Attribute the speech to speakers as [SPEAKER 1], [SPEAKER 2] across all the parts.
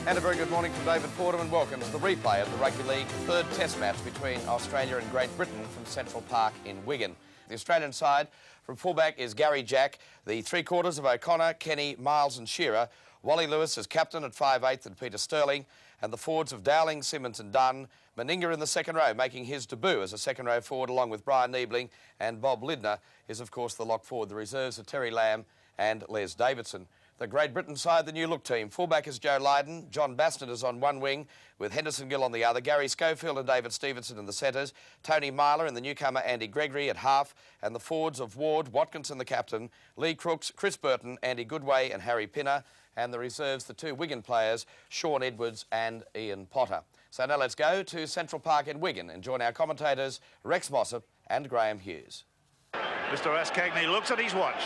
[SPEAKER 1] And a very good morning from David Fordham and welcome to the replay of the Rugby League third test match between Australia and Great Britain from Central Park in Wigan. The Australian side from fullback is Gary Jack, the three-quarters of O'Connor, Kenny, Miles and Shearer. Wally Lewis is captain at 5/8 and Peter Sterling, and the forwards of Dowling, Simmons and Dunn. Meninga in the second row, making his debut as a second row forward along with Brian Niebling, and Bob Lydner is of course the lock forward. The reserves are Terry Lamb and Les Davidson. The Great Britain side, the new look team. Fullback is Joe Lydon. John Basnett is on one wing with Henderson Gill on the other. Gary Schofield and David Stephenson in the centres. Tony Myler and the newcomer Andy Gregory at half. And the forwards of Ward, Watkinson the captain, Lee Crooks, Chris Burton, Andy Goodway and Harry Pinner. And the reserves, the two Wigan players, Sean Edwards and Ian Potter. So now let's go to Central Park in Wigan and join our commentators Rex Mossop and Graham Hughes.
[SPEAKER 2] Mr. Ascagney looks at his watch.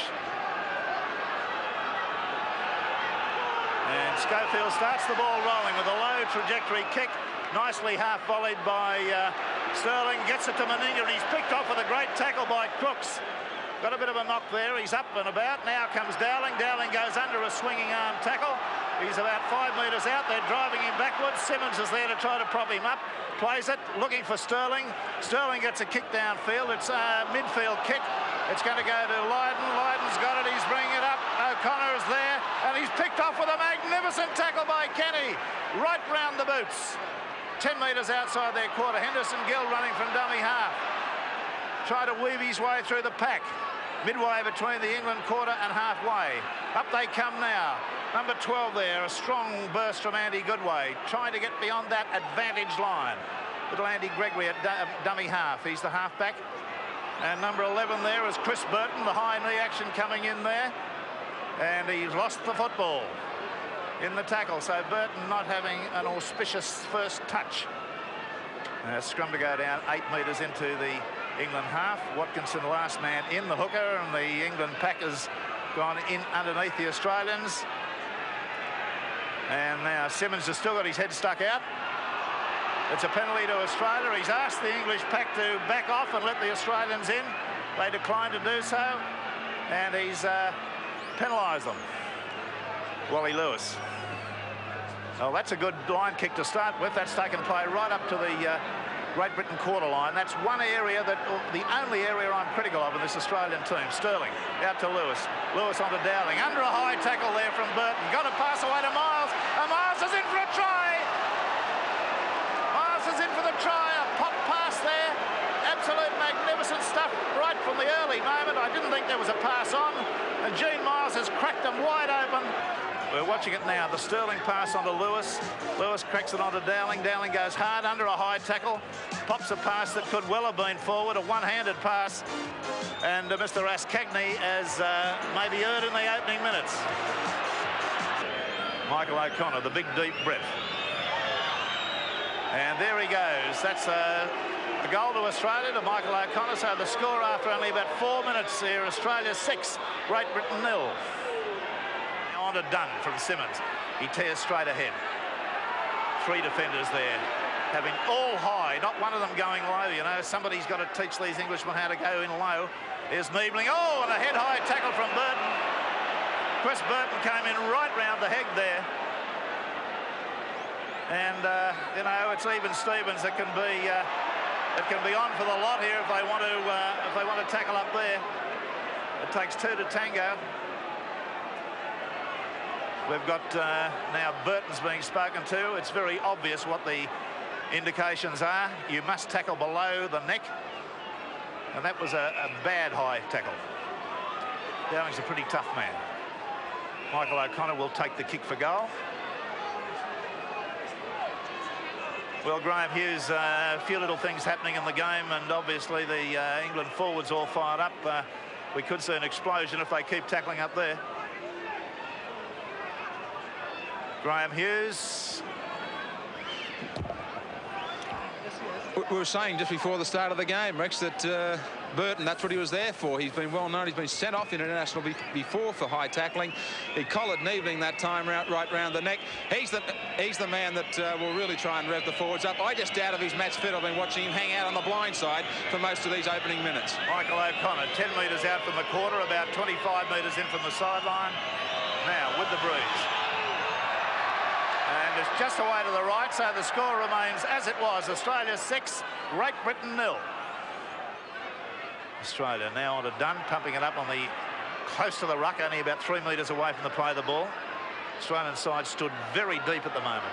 [SPEAKER 2] And Schofield starts the ball rolling with a low trajectory kick, nicely half volleyed by Sterling, gets it to Meninga, and he's picked off with a great tackle by Crooks. Got a bit of a knock there, he's up and about. Now comes Dowling. Dowling goes under a swinging arm tackle. He's about 5 metres out, they're driving him backwards. Simmons is there to try to prop him up, plays it, looking for Sterling. Sterling gets a kick downfield, it's a midfield kick. It's going to go to Lydon. Lydon's got it, he's bringing it up. O'Connor is there, and he's picked off with a magnificent tackle by Kenny. Right round the boots. 10 metres outside their quarter. Henderson Gill running from dummy half. Try to weave his way through the pack. Midway between the England quarter and halfway. Up they come now. Number 12 there, a strong burst from Andy Goodway. Trying to get beyond that advantage line. Little Andy Gregory at dummy half. He's the halfback. And number 11 there is Chris Burton, the high knee action coming in there. And he's lost the football in the tackle. So Burton not having an auspicious first touch. Scrum to go down 8 metres into the England half. Watkinson last man in, the hooker, and the England pack has gone in underneath the Australians. And now Simmons has still got his head stuck out. It's a penalty to Australia. He's asked the English pack to back off and let the Australians in. They declined to do so, and he's penalised them. Wally Lewis. Oh, that's a good line kick to start with. That's taken play right up to the Great Britain quarter line. That's one area that, the only area I'm critical of in this Australian team. Sterling out to Lewis. Lewis onto Dowling. Under a high tackle there from Burton. Got a pass away to Miles. And Miles is in for a try. Miles is in for the try. A pop pass there. Absolute magnificent stuff right from the early moment. I didn't think there was a pass on. And Gene Miles has cracked them wide open. We're watching it now. The Sterling pass onto Lewis. Lewis cracks it onto Dowling. Dowling goes hard under a high tackle. Pops a pass that could well have been forward. A one-handed pass. And Mr. Ascagney has maybe erred in the opening minutes. Michael O'Connor, the big deep breath. And there he goes. That's a goal to Australia, to Michael O'Connor. So the score after only about 4 minutes here. Australia 6, Great Britain 0. To Dunn from Simmons. He tears straight ahead. 3 defenders there, having all high, not one of them going low. You know, somebody's got to teach these Englishmen how to go in low. There's Niebling. Oh, and a head high tackle from Burton. Chris Burton came in right round the head there. And you know, it's even Stevens that can be on for the lot here if they want to tackle up there. It takes 2 to tango. We've got now Burton's being spoken to. It's very obvious what the indications are. You must tackle below the neck. And that was a bad high tackle. Dowling's a pretty tough man. Michael O'Connor will take the kick for goal. Well, Graham Hughes, a few little things happening in the game, and obviously the England forwards all fired up. We could see an explosion if they keep tackling up there. Graham Hughes.
[SPEAKER 3] We were saying just before the start of the game, Rex, that Burton, that's what he was there for. He's been well known. He's been sent off in international before for high tackling. He collared Niebling that time right round the neck. He's the man that will really try and rev the forwards up. I just doubt if he's match fit. I've been watching him hang out on the blind side for most of these opening minutes.
[SPEAKER 2] Michael O'Connor, 10 metres out from the quarter, about 25 metres in from the sideline. Now with the breeze. And metres, just away to the right, so the score remains as it was. Australia 6, Great Britain 0. Australia now on to Dunn, pumping it up on the close to the ruck, only about 3 metres away from the play of the ball. Australian side stood very deep at the moment.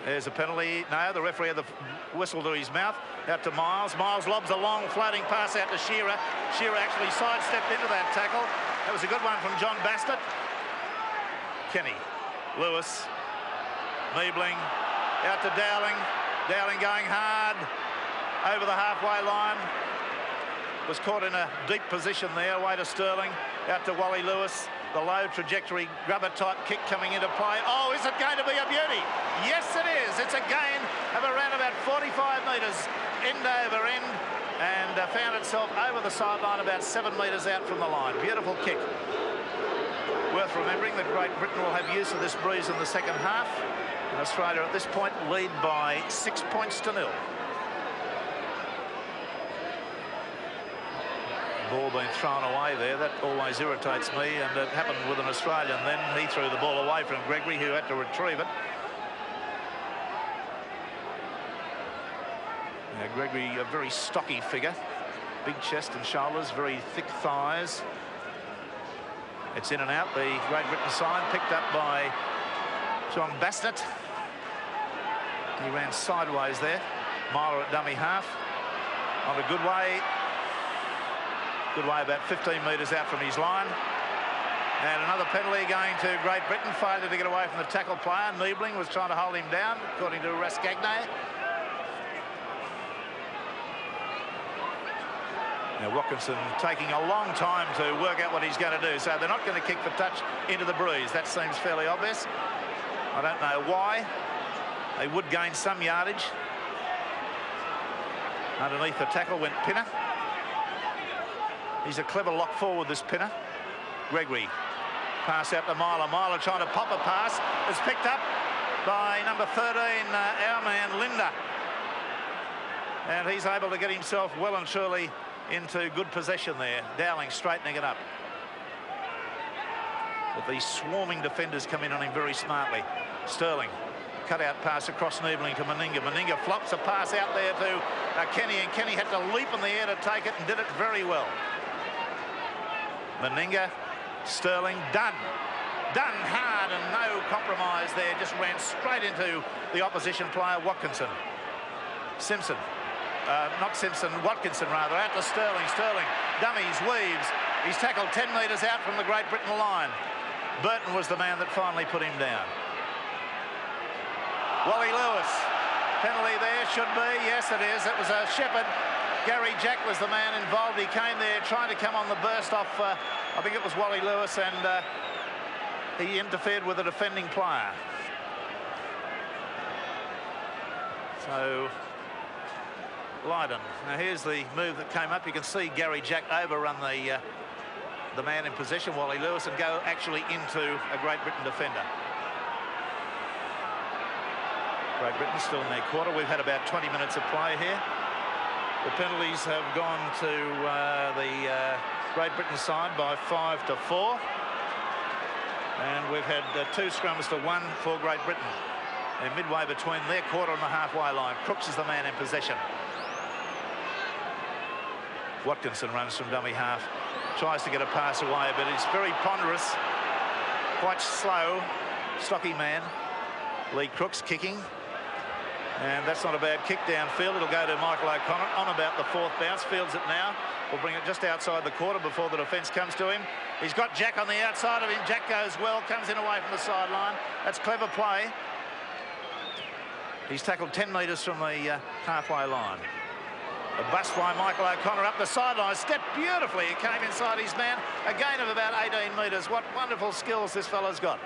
[SPEAKER 2] There's a penalty. No, the referee had the whistle to his mouth. Out to Miles. Miles lobs a long floating pass out to Shearer. Shearer actually sidestepped into that tackle. That was a good one from John Basnett. Kenny, Lewis, Niebling, out to Dowling. Dowling going hard over the halfway line. Was caught in a deep position there, away to Sterling. Out to Wally Lewis. The low trajectory grubber type kick coming into play. Oh, is it going to be a beauty? Yes, it is. It's a gain of around about 45 metres end over end, and found itself over the sideline about 7 metres out from the line. Beautiful kick. Worth remembering that Great Britain will have use of this breeze in the second half, and Australia at this point lead by 6 points to 0. Ball being thrown away there, that always irritates me, and it happened with an Australian then. He threw the ball away from Gregory, who had to retrieve it. Now, Gregory, a very stocky figure, big chest and shoulders, very thick thighs. It's in and out, the Great Britain side, picked up by John Basnett. He ran sideways there. Myler at dummy half. On a good way. Good way, about 15 metres out from his line. And another penalty going to Great Britain. Failure to get away from the tackle player. Niebling was trying to hold him down, according to Rascagne. Now, Watkinson taking a long time to work out what he's going to do. So they're not going to kick for touch into the breeze. That seems fairly obvious. I don't know why. They would gain some yardage. Underneath the tackle went Pinner. He's a clever lock forward, this Pinner. Gregory. Pass out to Myler. Myler trying to pop a pass. It's picked up by number 13, our man, Linder. And he's able to get himself well and truly into good possession there. Dowling straightening it up. But these swarming defenders come in on him very smartly. Sterling. Cut-out pass across Niebling to Meninga. Meninga flops a pass out there to Kenny, and Kenny had to leap in the air to take it and did it very well. Meninga, Sterling, Dunn. Dunn hard and no compromise there. Just ran straight into the opposition player, Watkinson. Simpson. Not Simpson, Watkinson rather. Out to Sterling. Sterling dummies, weaves. He's tackled 10 metres out from the Great Britain line. Burton was the man that finally put him down. Wally Lewis. Penalty there, should be. Yes, it is. It was a Shepherd. Gary Jack was the man involved. He came there trying to come on the burst off, I think it was Wally Lewis, and he interfered with a defending player. So, Lydon. Now here's the move that came up. You can see Gary Jack overrun the man in possession, Wally Lewis, and go actually into a Great Britain defender. Great Britain still in their quarter. We've had about 20 minutes of play here. The penalties have gone to the Great Britain side by 5-4. And we've had 2 scrums to 1 for Great Britain. They're midway between their quarter and the halfway line. Crooks is the man in possession. Watkinson runs from dummy half. Tries to get a pass away, but it's very ponderous. Quite slow. Stocky man. Lee Crooks kicking. And that's not a bad kick downfield. It'll go to Michael O'Connor on about the 4th bounce. Fields it now. We'll bring it just outside the quarter before the defence comes to him. He's got Jack on the outside of him. Jack goes well, comes in away from the sideline. That's clever play. He's tackled 10 metres from the halfway line. A bust by Michael O'Connor up the sideline. Stepped beautifully. It came inside his man. A gain of about 18 metres. What wonderful skills this fella's got.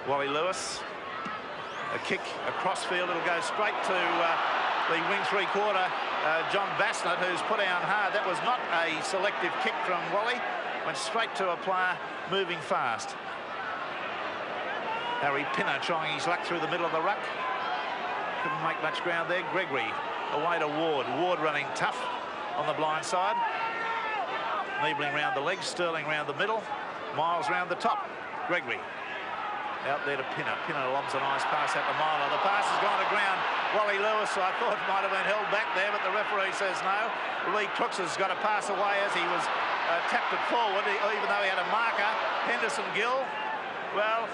[SPEAKER 2] Wally Lewis. A kick across field. It'll go straight to the wing 3/4. John Basnett, who's put down hard. That was not a selective kick from Wally. Went straight to a player moving fast. Harry Pinner trying his luck through the middle of the ruck. Couldn't make much ground there. Gregory away to Ward. Ward running tough on the blind side. Niebling round the legs. Sterling round the middle. Miles round the top. Gregory. Out there to Pinner. Pinner lobs a nice pass out to Myler. The pass has gone to ground. Wally Lewis, I thought, might have been held back there, but the referee says no. Lee Crooks has got to pass away as he was tapped it forward, even though he had a marker. Henderson Gill, well,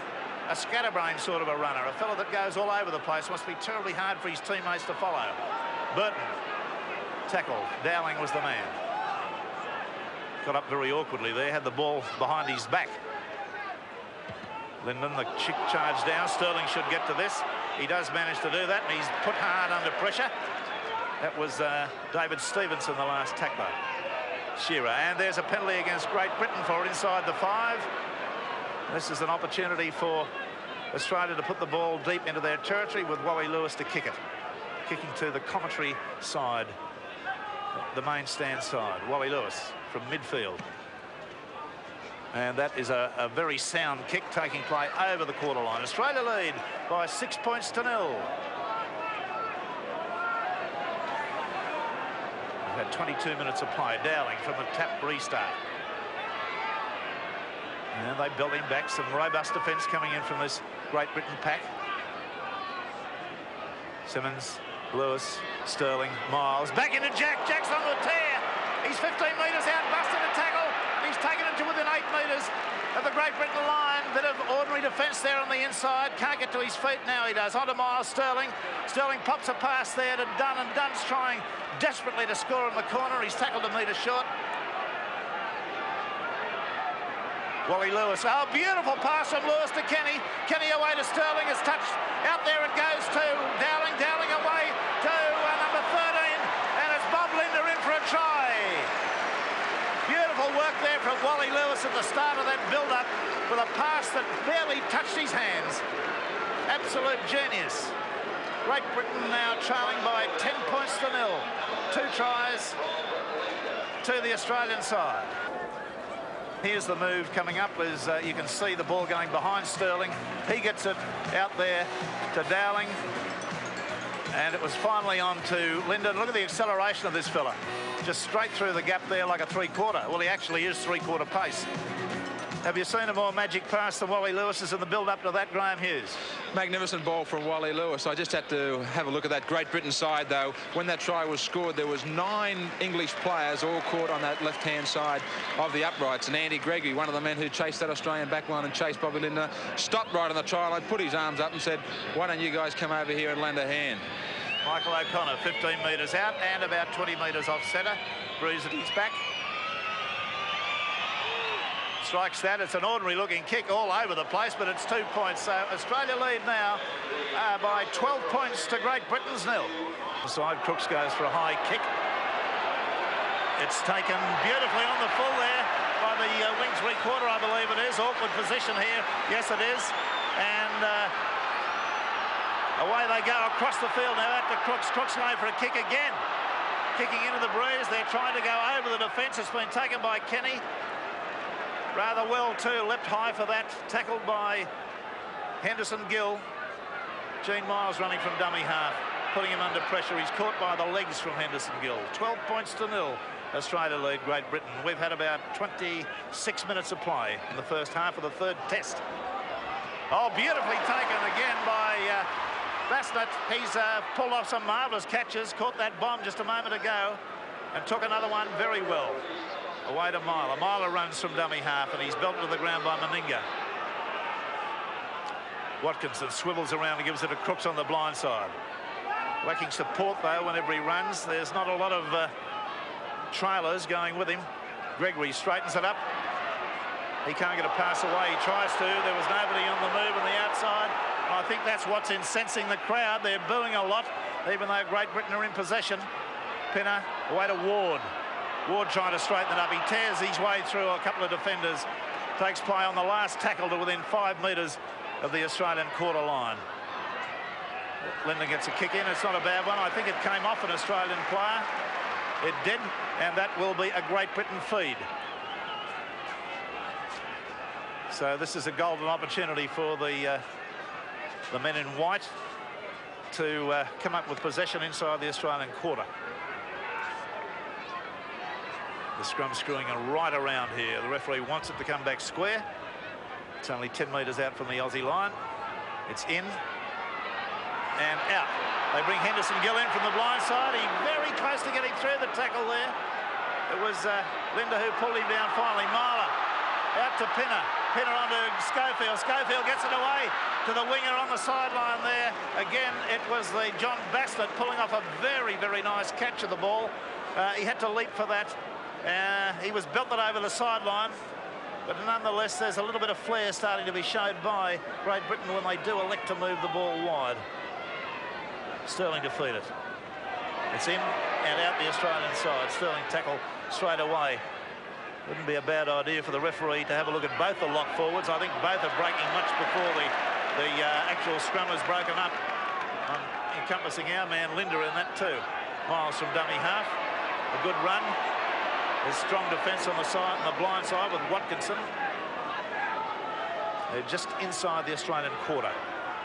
[SPEAKER 2] a scatterbrain sort of a runner. A fellow that goes all over the place. Must be terribly hard for his teammates to follow. Burton, tackled. Dowling was the man. Got up very awkwardly there, had the ball behind his back. Lyndon, the chick charge down. Sterling should get to this. He does manage to do that, and he's put hard under pressure. That was David Stephenson, the last tackler. Shearer, and there's a penalty against Great Britain for inside the 5. This is an opportunity for Australia to put the ball deep into their territory with Wally Lewis to kick it. Kicking to the commentary side, the main stand side. Wally Lewis from midfield. And that is a very sound kick, taking play over the quarter line. Australia lead by 6 points to 0. We've had 22 minutes of play. Dowling from the tap restart. And they built him back. Some robust defence coming in from this Great Britain pack. Simmons, Lewis, Sterling, Miles. Back into Jack. Jack's on the tear. He's 15 metres out, busted a tackle. He's taken it to within 8 metres of the Great Britain line. Bit of ordinary defence there on the inside. Can't get to his feet now. He does. On to Miles. Sterling. Sterling pops a pass there to Dunn, and Dunn's trying desperately to score in the corner. He's tackled a metre short. Wally Lewis. Oh, beautiful pass from Lewis to Kenny. Kenny away to Sterling. It's touched. Out there it goes to Dowling. Dowling away to number 13. And it's Bob Linder in for a try. Beautiful work there from Wally Lewis at the start of that build-up with a pass that barely touched his hands. Absolute genius. Great Britain now trailing by 10 points to 0. 2 tries to the Australian side. Here's the move coming up as you can see the ball going behind Sterling. He gets it out there to Dowling. And it was finally on to Linden. Look at the acceleration of this fella. Just straight through the gap there like a 3/4. Well, he actually is 3/4 pace. Have you seen a more magic pass than Wally Lewis's in the build-up to that, Graham Hughes?
[SPEAKER 3] Magnificent ball from Wally Lewis. I just had to have a look at that Great Britain side, though. When that try was scored, there was 9 English players all caught on that left-hand side of the uprights. And Andy Gregory, one of the men who chased that Australian backline and chased Bobby Linder, stopped right on the try line, put his arms up and said, why don't you guys come over here and lend a hand?
[SPEAKER 2] Michael O'Connor, 15 metres out and about 20 metres off centre. Bruise at his back. Strikes that. It's an ordinary looking kick all over the place, but it's 2 points. So Australia lead now by 12 points to Great Britain's 0. Side Crooks goes for a high kick. It's taken beautifully on the full there by the wing 3/4, I believe it is. Awkward position here. Yes, it is. And away they go across the field now out to Crooks. Crooks going for a kick again. Kicking into the breeze. They're trying to go over the defence. It's been taken by Kenny. Rather well too, leapt high for that, tackled by Henderson Gill. Gene Miles running from dummy half, putting him under pressure. He's caught by the legs from Henderson Gill. 12 points to 0. Australia lead Great Britain. We've had about 26 minutes of play in the first half of the 3rd test. Oh, beautifully taken again by Basnett. He's pulled off some marvellous catches, caught that bomb just a moment ago and took another one very well. Away to Myler. Myler runs from dummy half and he's belted to the ground by Meninga. Watkinson swivels around and gives it to Crooks on the blind side. Lacking support though whenever he runs. There's not a lot of trailers going with him. Gregory straightens it up. He can't get a pass away. He tries to. There was nobody on the move on the outside. I think that's what's incensing the crowd. They're booing a lot, even though Great Britain are in possession. Pinner away to Ward. Ward trying to straighten it up. He tears his way through a couple of defenders. Takes play on the last tackle to within 5 metres of the Australian quarter line. Linder gets a kick in. It's not a bad one. I think it came off an Australian player. It did, and that will be a Great Britain feed. So this is a golden opportunity for the men in white to come up with possession inside the Australian quarter. The scrum screwing right around here. The referee wants it to come back square. It's only 10 metres out from the Aussie line. It's in and out. They bring Henderson Gill in from the blind side. He very close to getting through the tackle there. It was Linda who pulled him down finally. Marler out to Pinner. Pinner onto Schofield. Schofield gets it away to the winger on the sideline there. Again, it was the John Basnett pulling off a very, very nice catch of the ball. He had to leap for that. He was belted over the sideline. But nonetheless, there's a little bit of flair starting to be showed by Great Britain when they do elect to move the ball wide. Sterling defeated. It's in and out the Australian side. Sterling tackle straight away. Wouldn't be a bad idea for the referee to have a look at both the lock forwards. I think both are breaking much before the actual scrum has broken up. Encompassing our man Linda in that too. Miles from dummy half. A good run. There's strong defence on the side, on the blind side with Watkinson. They're just inside the Australian quarter.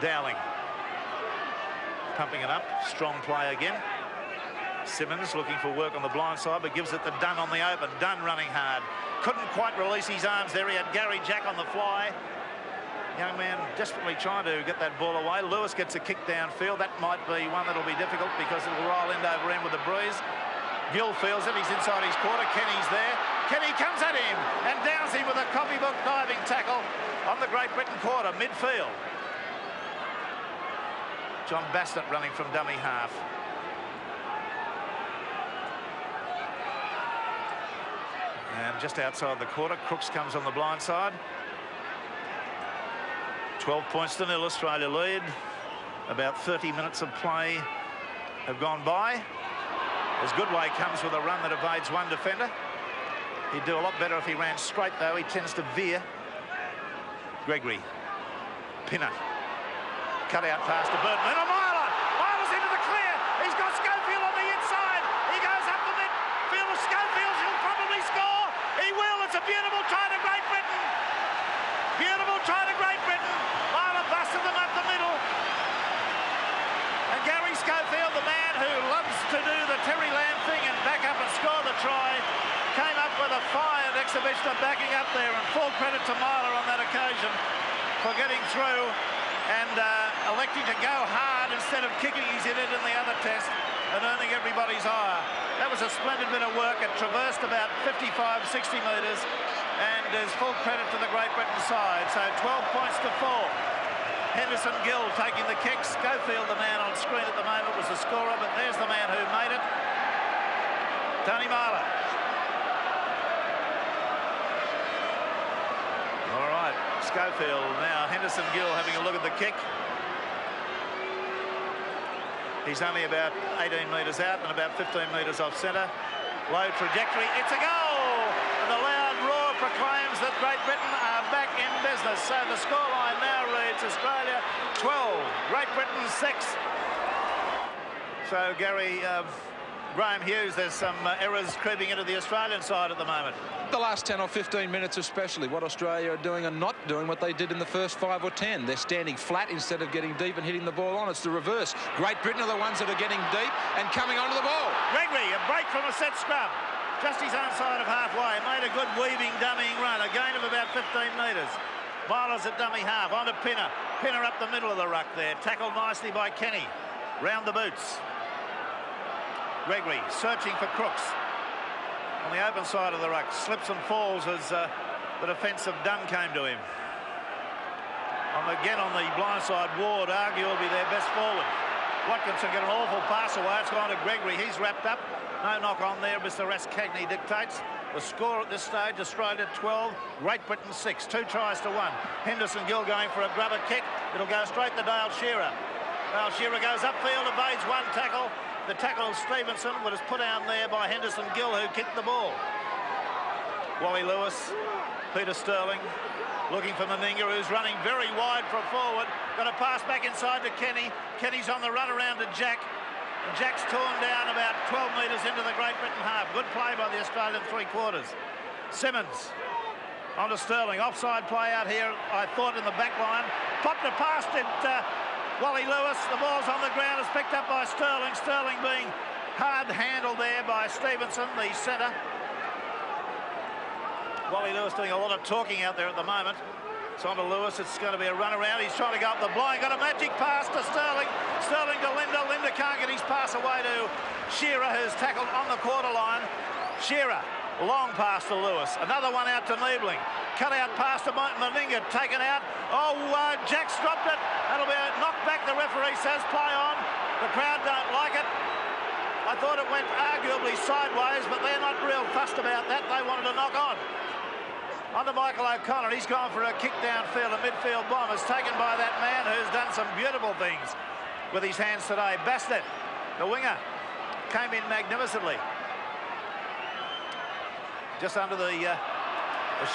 [SPEAKER 2] Dowling pumping it up. Strong play again. Simmons looking for work on the blind side, but gives it to Dunn on the open. Dunn running hard. Couldn't quite release his arms there. He had Gary Jack on the fly. Young man desperately trying to get that ball away. Lewis gets a kick downfield. That might be one that'll be difficult because it will roll end over end with the breeze. Gill feels it. He's inside his quarter. Kenny's there. Kenny comes at him and downs him with a copybook diving tackle on the Great Britain quarter, midfield. John Basnett running from dummy half. And just outside the quarter, Crooks comes on the blind side. 12 points to 0, Australia lead. About 30 minutes of play have gone by. As Goodway comes with a run that evades one defender. He'd do a lot better if he ran straight, though. He tends to veer. Gregory. Pinner. Cut out pass to Burton. And a Myler! Myler's into the clear. He's got Schofield on the inside. He goes up the midfield of Schofield. He'll probably score. He will. It's a beautiful try to Great Britain. Beautiful try to Great Britain. Myler busted them up the middle. And Gary Schofield, the man who loves to do the Terry Lamb thing and back up and score the try, came up with a fine exhibition of backing up there, and full credit to Myler on that occasion for getting through and electing to go hard instead of kicking his head in the other test and earning everybody's ire. That was a splendid bit of work. It traversed about 55, 60 metres and is full credit to the Great Britain side. So 12 points to 4. Henderson Gill taking the kick. Schofield, the man on screen at the moment, was the scorer, but there's the man who made it. Tony Myler. All right, Schofield now. Henderson Gill having a look at the kick. He's only about 18 metres out and about 15 metres off centre. Low trajectory. It's a goal! And the loud roar proclaims that Great Britain are back in business. So the scoreline now reads Australia 12, Great Britain 6. So Graham Hughes, there's some errors creeping into the Australian side at the moment.
[SPEAKER 3] The last 10 or 15 minutes especially, what Australia are doing and not doing what they did in the first 5 or 10. They're standing flat instead of getting deep and hitting the ball on. It's the reverse. Great Britain are the ones that are getting deep and coming onto the ball.
[SPEAKER 2] Gregory, a break from a set scrum. Just his own side of halfway. Made a good weaving, dummying run. A gain of about 15 metres. Myler's at dummy half. On to Pinner. Pinner up the middle of the ruck there. Tackled nicely by Kenny. Round the boots. Gregory searching for Crooks. On the open side of the ruck. Slips and falls as the defence of Dunn came to him. Again on the blind side, Ward, arguably their best forward. Watkinson get an awful pass away. It's gone to Gregory. He's wrapped up. No knock on there. Mr. Rascagney dictates. The score at this stage, Australia 12, Great Britain 6. 2 tries to 1. Henderson Gill going for a grubber kick. It'll go straight to Dale Shearer. Dale Shearer goes upfield, evades one tackle. The tackle of Stephenson was put down there by Henderson Gill, who kicked the ball. Wally Lewis, Peter Sterling, looking for Meninga, who's running very wide for a forward. Got a pass back inside to Kenny. Kenny's on the run around to Jack. And Jack's torn down about 12 metres into the Great Britain half. Good play by the Australian three-quarters. Simmons onto Sterling. Offside play out here, I thought, in the back line. Popped it past it. Wally Lewis, the ball's on the ground, is picked up by Sterling. Sterling being hard handled there by Stephenson, the centre. Wally Lewis doing a lot of talking out there at the moment. It's on to Lewis. It's going to be a run around. He's trying to go up the blind. Got a magic pass to Sterling. Sterling to Linda. Linda can't get his pass away to Shearer, who's tackled on the quarter line. Shearer, long pass to Lewis. Another one out to Niebling. Cut out pass to Meninga, taken out. Oh, Jack's dropped it. That'll be a knock back. The referee says play on. The crowd don't like it. I thought it went arguably sideways, but they're not real fussed about that. They wanted to knock on. On to Michael O'Connor. He's gone for a kick downfield, a midfield bomb. It's taken by that man who's done some beautiful things with his hands today. Basnett, the winger, came in magnificently. Just under the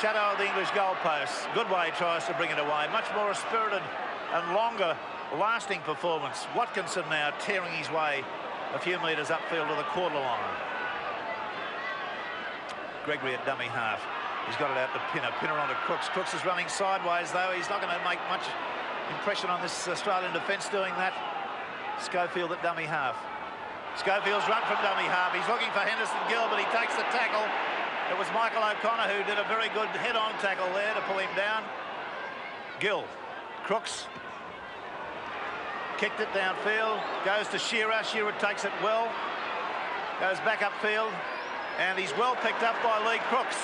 [SPEAKER 2] shadow of the English goalposts. Goodway tries to bring it away. Much more a spirited and longer lasting performance. Watkinson now tearing his way a few metres upfield to the quarter line. Gregory at dummy half. He's got it out to Pinner. Pinner on to Crooks. Crooks is running sideways, though. He's not going to make much impression on this Australian defence doing that. Schofield at dummy half. Schofield's run from dummy half. He's looking for Henderson Gill, but he takes the tackle. It was Michael O'Connor who did a very good head-on tackle there to pull him down. Gill. Crooks. Kicked it downfield. Goes to Shearer. Shearer takes it well. Goes back upfield. And he's well picked up by Lee Crooks.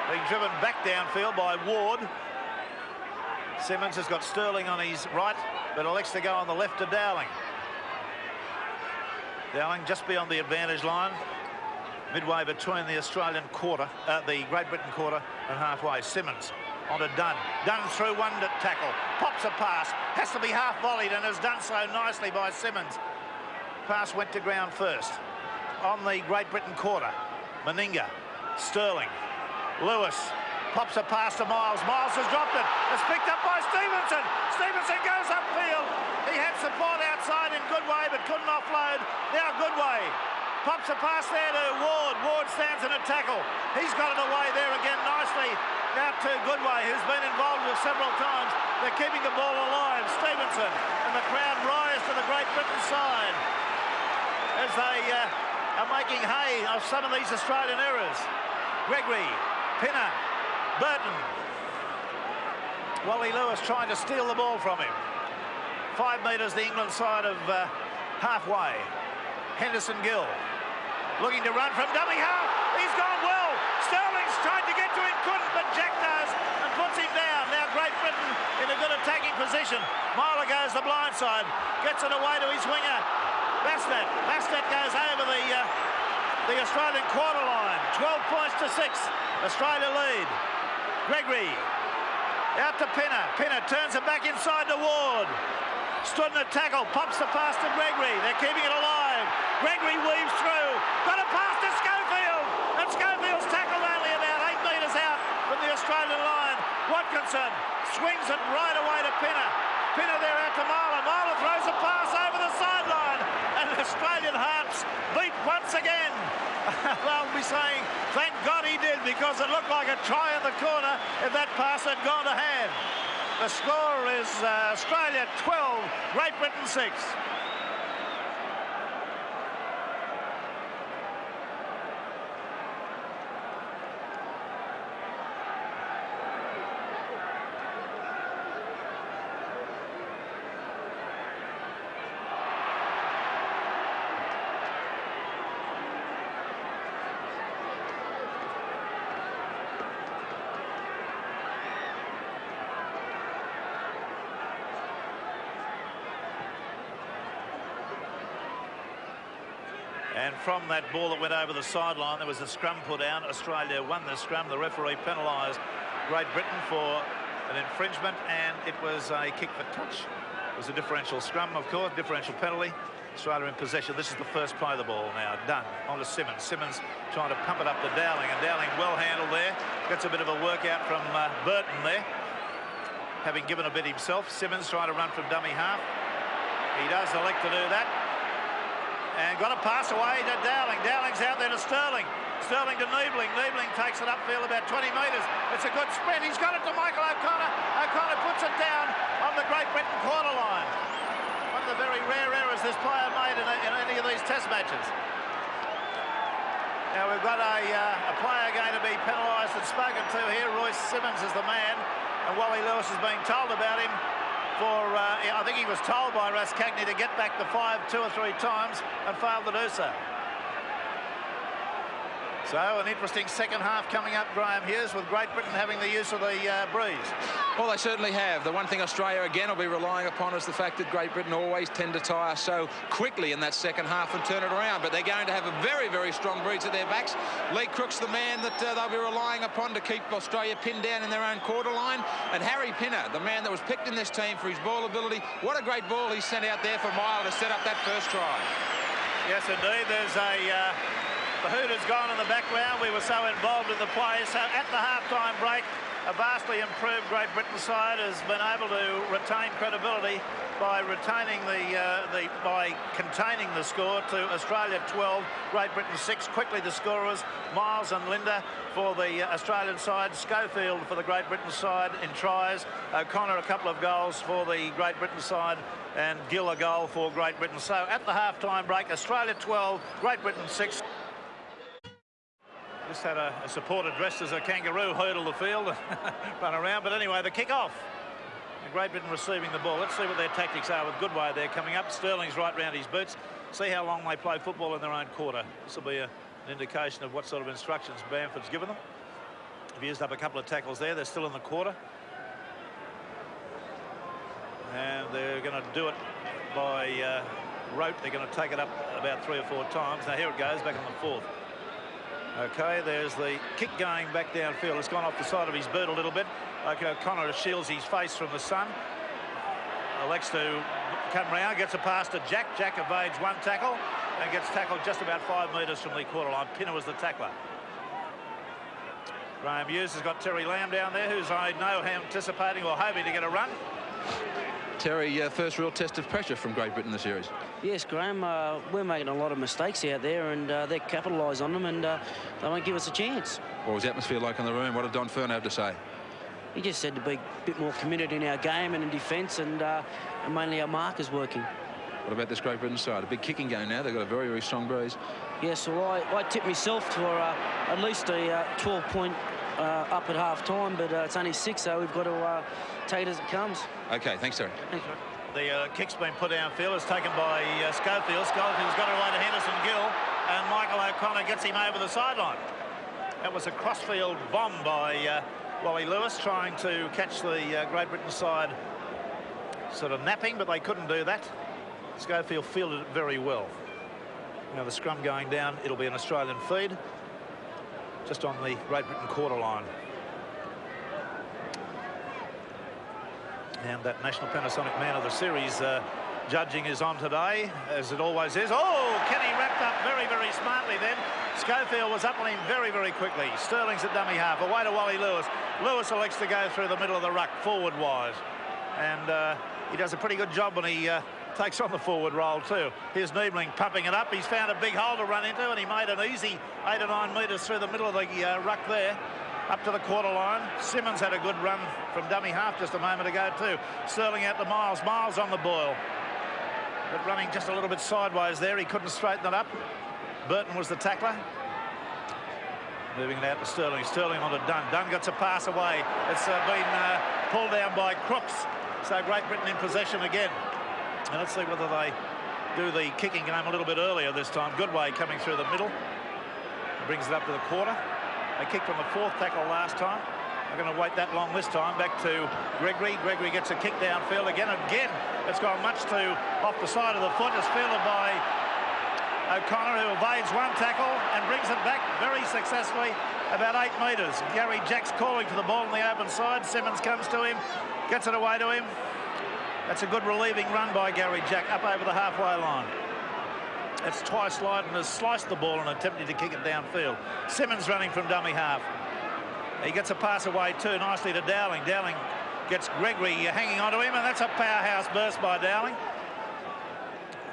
[SPEAKER 2] Being driven back downfield by Ward. Simmons has got Sterling on his right, but elects to go on the left to Dowling. Dowling just beyond the advantage line, midway between the Australian quarter, the Great Britain quarter and halfway. Simmons on to Dunn. Dunn through one to tackle. Pops a pass. Has to be half volleyed and has done so nicely by Simmons. Pass went to ground first. On the Great Britain quarter, Meninga, Sterling. Lewis pops a pass to Miles. Miles has dropped it. It's picked up by Stephenson. Stephenson goes upfield. He had support outside in Goodway, but couldn't offload. Now Goodway pops a pass there to Ward. Ward stands in a tackle. He's got it away there again nicely. Now to Goodway, who's been involved with several times. They're keeping the ball alive. Stephenson and the crowd rise to the Great Britain side as they are making hay of some of these Australian errors. Gregory, Pinner, Burton. Wally Lewis trying to steal the ball from him. 5 metres the England side of halfway. Henderson Gill looking to run from dummy half. He's gone well. Sterling's tried to get to him, couldn't, but Jack does and puts him down. Now Great Britain in a good attacking position. Myler goes the blind side, gets it away to his winger. Basnett. Basnett goes over the Australian quarter line. 12 points to 6. Australia lead. Gregory out to Pinner. Pinner turns it back inside to Ward. Stood in a tackle. Pops the pass to Gregory. They're keeping it alive. Gregory weaves through. Got a pass to Schofield. And Schofield's tackled only about 8 metres out from the Australian line. Watkinson swings it right away to Pinner. Pinner there out to Marler. Marler throws a pass over the sideline. And Australian hearts beat once again. They'll be saying, thank God he did, because it looked like a try in the corner if that pass had gone to hand. The score is Australia 12, Great Britain 6. And from that ball that went over the sideline, there was a scrum put down. Australia won the scrum. The referee penalised Great Britain for an infringement, and it was a kick for touch. It was a differential scrum, of course, differential penalty. Australia in possession. This is the first play of the ball now. Done. On to Simmons. Simmons trying to pump it up to Dowling, and Dowling well handled there. Gets a bit of a workout from Burton there, having given a bit himself. Simmons trying to run from dummy half. He does elect to do that. And got a pass away to Dowling. Dowling's out there to Sterling. Sterling to Niebling. Niebling takes it upfield about 20 metres. It's a good sprint. He's got it to Michael O'Connor. O'Connor puts it down on the Great Britain quarter line. One of the very rare errors this player made in any of these test matches. Now we've got a player going to be penalised and spoken to here. Royce Simmons is the man, and Wally Lewis is being told about him for, I think he was told by Raskagni to get back the 5 2 or 3 times and failed to do so. So an interesting second half coming up, Graham Hughes, with Great Britain having the use of the breeze.
[SPEAKER 3] Well, they certainly have. The one thing Australia again will be relying upon is the fact that Great Britain always tend to tire so quickly in that second half and turn it around. But they're going to have a very, very strong breeze at their backs. Lee Crook's the man that they'll be relying upon to keep Australia pinned down in their own quarter line. And Harry Pinner, the man that was picked in this team for his ball ability. What a great ball he sent out there for Mile to set up that first try.
[SPEAKER 2] Yes, indeed. There's the hoot has gone in the background. We were so involved in the play. So at the half-time break, a vastly improved Great Britain side has been able to retain credibility by retaining by containing the score to Australia 12, Great Britain 6. Quickly the scorers, Miles and Linda for the Australian side, Schofield for the Great Britain side in tries, O'Connor a couple of goals for the Great Britain side, and Gill a goal for Great Britain. So at the half-time break, Australia 12, Great Britain 6. Just had a supporter dressed as a kangaroo hurdle the field and run around. But anyway, the kick-off. Great Britain receiving the ball. Let's see what their tactics are with Goodway there coming up. Sterling's right round his boots. See how long they play football in their own quarter. This will be an indication of what sort of instructions Bamford's given them. They've used up a couple of tackles there. They're still in the quarter. And they're going to do it by rote. They're going to take it up about 3 or 4 times. Now here it goes, back in the 4th. Okay, there's the kick going back downfield. It's gone off the side of his boot a little bit. Okay, O'Connor shields his face from the sun. Elects to come round, gets a pass to Jack. Jack evades one tackle and gets tackled just about 5 metres from the quarter line. Pinner was the tackler. Graham Hughes has got Terry Lamb down there, who's I know anticipating or hoping to get a run.
[SPEAKER 3] Terry, first real test of pressure from Great Britain in the series.
[SPEAKER 4] Yes, Graham, we're making a lot of mistakes out there, and they capitalise on them, and they won't give us a chance.
[SPEAKER 3] What was the atmosphere like in the room? What did Don Furner have to say?
[SPEAKER 4] He just said to be a bit more committed in our game and in defence, and mainly our markers working.
[SPEAKER 3] What about this Great Britain side? A big kicking game now. They've got a very, very strong breeze.
[SPEAKER 4] Yes, well, I tipped myself for at least a 12-point up at half-time, but it's only 6, so we've got to take it as it comes.
[SPEAKER 3] OK, thanks, Terry.
[SPEAKER 4] Thanks, Graham.
[SPEAKER 2] The kick's been put downfield. It's taken by Schofield. Schofield's got it away to Henderson Gill, and Michael O'Connor gets him over the sideline. That was a crossfield bomb by Wally Lewis, trying to catch the Great Britain side sort of napping, but they couldn't do that. Schofield fielded it very well. Now the scrum going down, it'll be an Australian feed, just on the Great Britain quarter line. And that National Panasonic Man of the Series judging is on today, as it always is. Oh, Kenny wrapped up very, very smartly then. Schofield was up on him very, very quickly. Sterling's at dummy half, away to Wally Lewis. Lewis elects to go through the middle of the ruck, forward-wise. And he does a pretty good job when he takes on the forward roll too. Here's Niebling pumping it up. He's found a big hole to run into, and he made an easy 8 or 9 metres through the middle of the ruck there. Up to the quarter line. Simmons had a good run from dummy half just a moment ago too. Sterling out to Miles. Miles on the boil, but running just a little bit sideways there. He couldn't straighten it up. Burton was the tackler. Moving it out to Sterling. Sterling on to Dunn. Dunn gets a pass away. It's been pulled down by Crooks. So Great Britain in possession again. And let's see whether they do the kicking game a little bit earlier this time. Goodway coming through the middle. Brings it up to the quarter. They kicked on the 4th tackle last time. They're going to wait that long this time. Back to Gregory. Gregory gets a kick downfield again. Again, it's gone much too off the side of the foot. It's fielded by O'Connor, who evades one tackle and brings it back very successfully about 8 metres. Gary Jack's calling for the ball on the open side. Simmons comes to him, gets it away to him. That's a good relieving run by Gary Jack up over the halfway line. It's twice Lydon has sliced the ball and attempted to kick it downfield. Simmons running from dummy half. He gets a pass away too nicely to Dowling. Dowling gets Gregory hanging onto him, and that's a powerhouse burst by Dowling.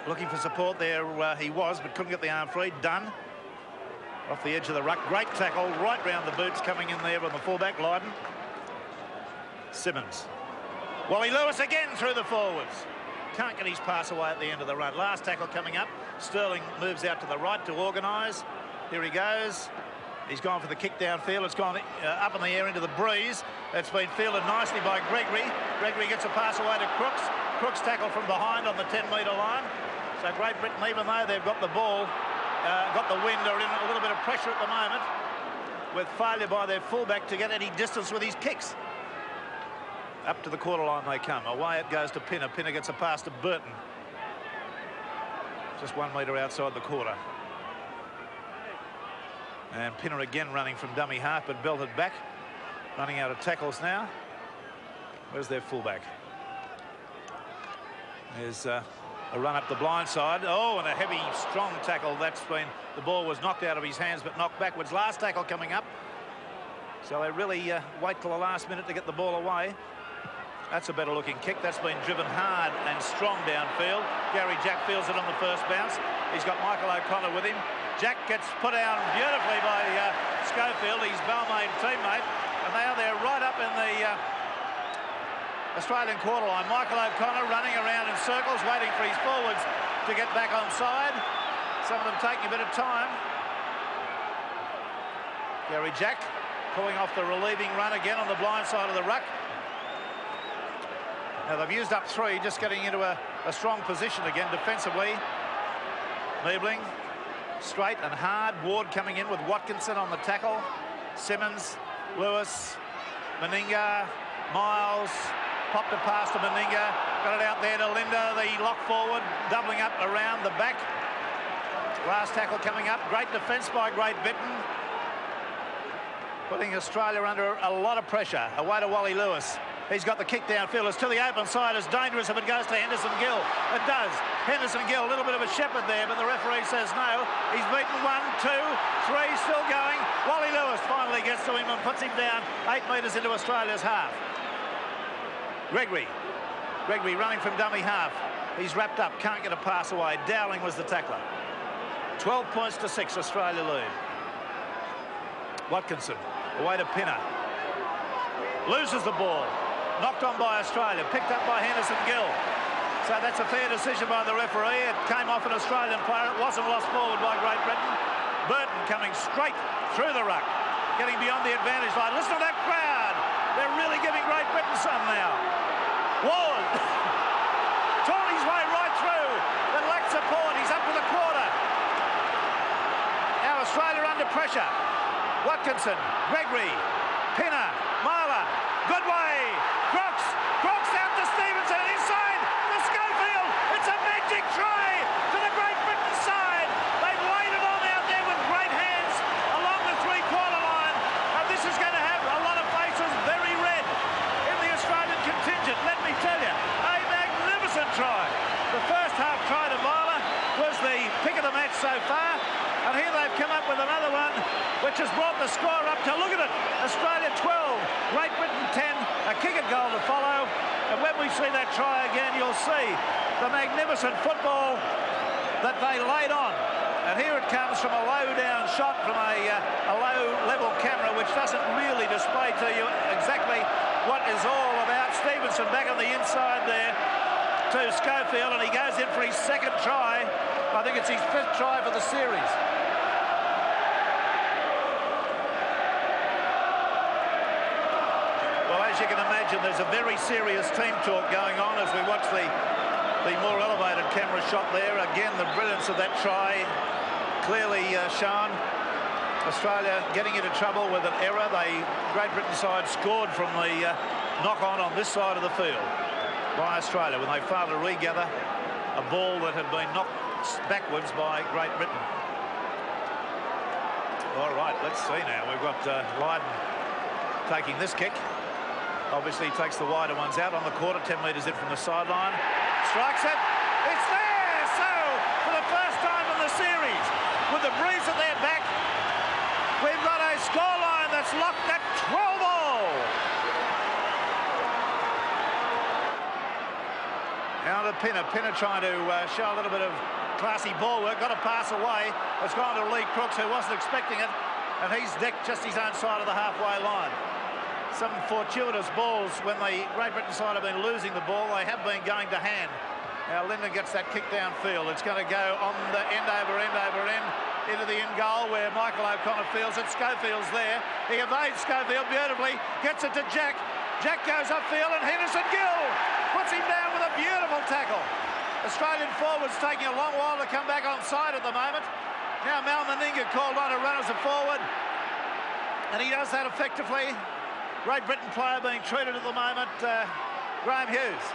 [SPEAKER 2] Looking for support there, he was, but couldn't get the arm free. Dunn off the edge of the ruck. Great tackle right round the boots, coming in there on the fullback, Lydon. Simmons. Wally Lewis again through the forwards. Can't get his pass away at the end of the run. Last tackle coming up. Sterling moves out to the right to organise. Here he goes. He's gone for the kick downfield. It's gone up in the air into the breeze. It's been fielded nicely by Gregory. Gregory gets a pass away to Crooks. Crooks tackle from behind on the 10-metre line. So Great Britain, even though they've got the ball, got the wind, are in a little bit of pressure at the moment, with failure by their fullback to get any distance with his kicks. Up to the quarter line they come. Away it goes to Pinner. Pinner gets a pass to Burton. Just 1 metre outside the quarter. And Pinner again running from dummy half, but belted back. Running out of tackles now. Where's their fullback? There's a run up the blind side. Oh, and a heavy, strong tackle. That's been, the ball was knocked out of his hands, but knocked backwards. Last tackle coming up. So they really wait till the last minute to get the ball away. That's a better looking kick. That's been driven hard and strong downfield. Gary Jack fields it on the first bounce. He's got Michael O'Connor with him. Jack gets put down beautifully by Schofield, his Balmain teammate. And now they're right up in the Australian quarter line. Michael O'Connor running around in circles, waiting for his forwards to get back on side. Some of them taking a bit of time. Gary Jack pulling off the relieving run again on the blind side of the ruck. Now they've used up 3, just getting into a strong position again defensively. Niebling, straight and hard. Ward coming in with Watkinson on the tackle. Simmons, Lewis, Meninga, Miles, popped a pass to Meninga, got it out there to Linda, the lock forward, doubling up around the back. Last tackle coming up. Great defence by Great Britain, putting Australia under a lot of pressure. Away to Wally Lewis. He's got the kick downfield. It's to the open side. It's dangerous if it goes to Henderson Gill. It does. Henderson Gill, a little bit of a shepherd there, but the referee says no. He's beaten 1, 2, 3, still going. Wally Lewis finally gets to him and puts him down 8 metres into Australia's half. Gregory running from dummy half. He's wrapped up, can't get a pass away. Dowling was the tackler. 12 points to 6, Australia lead. Watkinson, away to Pinner. Loses the ball. Knocked on by Australia, picked up by Henderson Gill. So that's a fair decision by the referee. It came off an Australian player. It wasn't lost forward by Great Britain. Burton coming straight through the ruck, getting beyond the advantage line. Listen to that crowd. They're really giving Great Britain some now. Ward torn his way right through, but lacked support. He's up to the quarter. Now Australia under pressure. Watkinson, Gregory, Pinner, Marler, good way. Crooks out to Stephenson, inside to Schofield. It's a magic try to the Great Britain side. They've laid it on out there with great hands along the 3-quarter line. And this is going to have a lot of faces very red in the Australian contingent. Let me tell you, a magnificent try. The first half try to Marler was the pick of the match so far. And here they've come up with another one, which has brought the score up to, look at it, Australia 12, Great Britain 10, a kick and goal to follow. And when we see that try again, you'll see the magnificent football that they laid on. And here it comes from a low-down shot from a low-level camera, which doesn't really display to you exactly what is all about. Stephenson back on the inside there to Schofield, and he goes in for his second try. I think it's his 5th try for the series. As you can imagine, there's a very serious team talk going on as we watch the more elevated camera shot there. Again, the brilliance of that try clearly shown. Australia getting into trouble with an error. Great Britain side scored from the knock-on on this side of the field by Australia when they failed to regather a ball that had been knocked backwards by Great Britain. All right, let's see now. We've got Lydon taking this kick. Obviously takes the wider ones out on the quarter, 10 metres in from the sideline. Strikes it. It's there! So, for the first time in the series, with the breeze at their back, we've got a scoreline that's locked at 12-all. Now to Pinner. Pinner trying to show a little bit of classy ball work. Got a pass away. It's gone to Lee Crooks, who wasn't expecting it. And he's decked just his own side of the halfway line. Some fortuitous balls when the Great Britain side have been losing the ball. They have been going to hand. Now Linden gets that kick downfield. It's going to go on the end over end over end. into the in goal where Michael O'Connor fields it. Schofield's there. He evades Schofield beautifully, gets it to Jack. Jack goes upfield and Henderson Gill puts him down with a beautiful tackle. Australian forwards taking a long while to come back on side at the moment. Now Mal Meninga called on to run as a forward, and he does that effectively. Great Britain player being treated at the moment, Graham Hughes.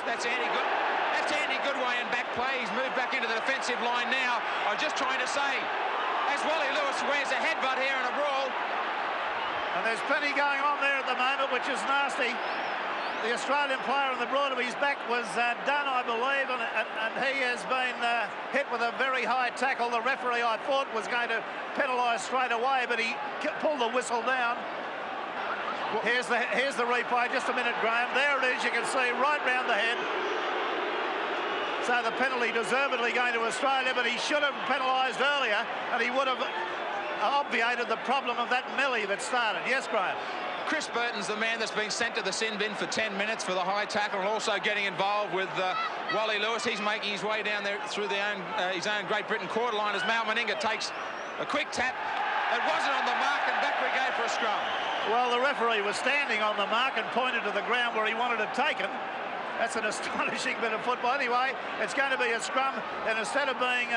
[SPEAKER 3] That's Andy Good. That's Andy Goodway in back play. He's moved back into the defensive line now. I'm just trying to say, as Wally Lewis wears a headbutt here in a brawl.
[SPEAKER 2] And there's plenty going on there at the moment, which is nasty. The Australian player on the broad of his back was done, I believe, and he has been hit with a very high tackle. The referee, I thought, was going to penalise straight away, but he pulled the whistle down. Here's the replay. Just a minute, Graham. There it is. You can see right round the head. So the penalty deservedly going to Australia, but he should have penalised earlier, and he would have obviated the problem of that melee that started. Yes, Graham.
[SPEAKER 3] Chris Burton's the man that's been sent to the sin bin for 10 minutes for the high tackle, and also getting involved with Wally Lewis. He's making his way down there through his own Great Britain quarter line as Mal Meninga takes a quick tap. It wasn't on the mark, and back we go for a scrum.
[SPEAKER 2] Well, the referee was standing on the mark and pointed to the ground where he wanted it taken. That's an astonishing bit of football. Anyway, it's going to be a scrum, and instead of being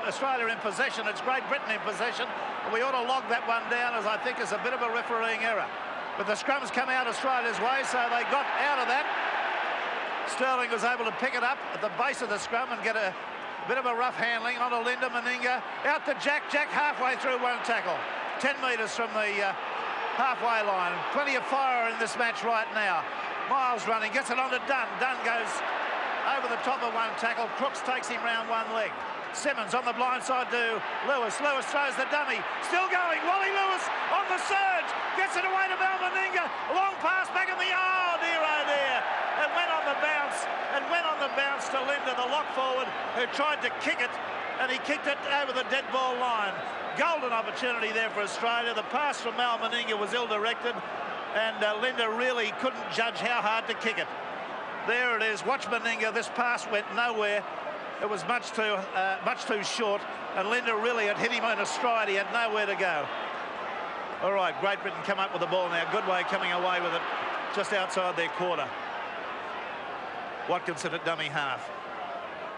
[SPEAKER 2] Australia in possession, it's Great Britain in possession. We ought to log that one down, as I think is a bit of a refereeing error. But the scrum's come out Australia's way, so they got out of that. Sterling was able to pick it up at the base of the scrum and get a bit of a rough handling onto Linda Meninga. Out to Jack. Jack halfway through one tackle. 10 metres from the halfway line. Plenty of fire in this match right now. Miles running, gets it on to Dunn. Dunn goes over the top of one tackle. Crooks takes him round one leg. Simmons on the blind side to Lewis. Lewis throws the dummy. Still going. Wally Lewis on the surge. Gets it away to Mal Meninga. Long pass back in the... Oh, dear, oh, dear. It went on the bounce. And went on the bounce to Linda, the lock forward, who tried to kick it. And he kicked it over the dead ball line. Golden opportunity there for Australia. The pass from Mal Meninga was ill-directed. And Linda really couldn't judge how hard to kick it. There it is. Watch Meninga. This pass went nowhere. It was much too short. And Linda really had hit him in a stride. He had nowhere to go. All right, Great Britain come up with the ball now. Goodway coming away with it just outside their quarter. Watkinson at dummy half.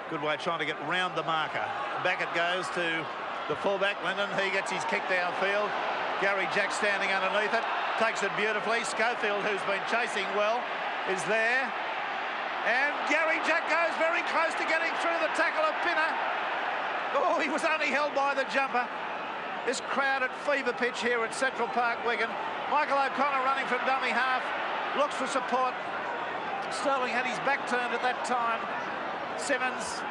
[SPEAKER 2] Goodway trying to get round the marker. Back it goes to the fullback, Linden. He gets his kick downfield. Gary Jack standing underneath it. Takes it beautifully. Schofield, who's been chasing well, is there. And Gary Jack goes very close to getting through the tackle of Pinner. Oh, he was only held by the jumper. This crowd at fever pitch here at Central Park, Wigan. Michael O'Connor running from dummy half. Looks for support. Sterling had his back turned at that time. Simmons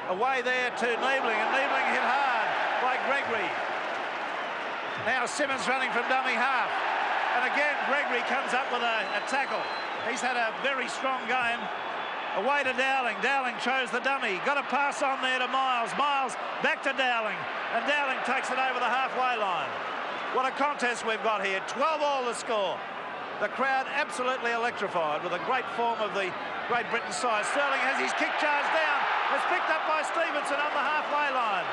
[SPEAKER 2] away there to Niebling, and Niebling hit hard by Gregory. Now Simmons running from dummy half. And again, Gregory comes up with a tackle. He's had a very strong game. Away to Dowling. Dowling chose the dummy. Got a pass on there to Miles. Miles back to Dowling. And Dowling takes it over the halfway line. What a contest we've got here. 12-all the score. The crowd absolutely electrified with a great form of the Great Britain side. Sterling has his kick charge down. It's picked up by Stephenson on the halfway line.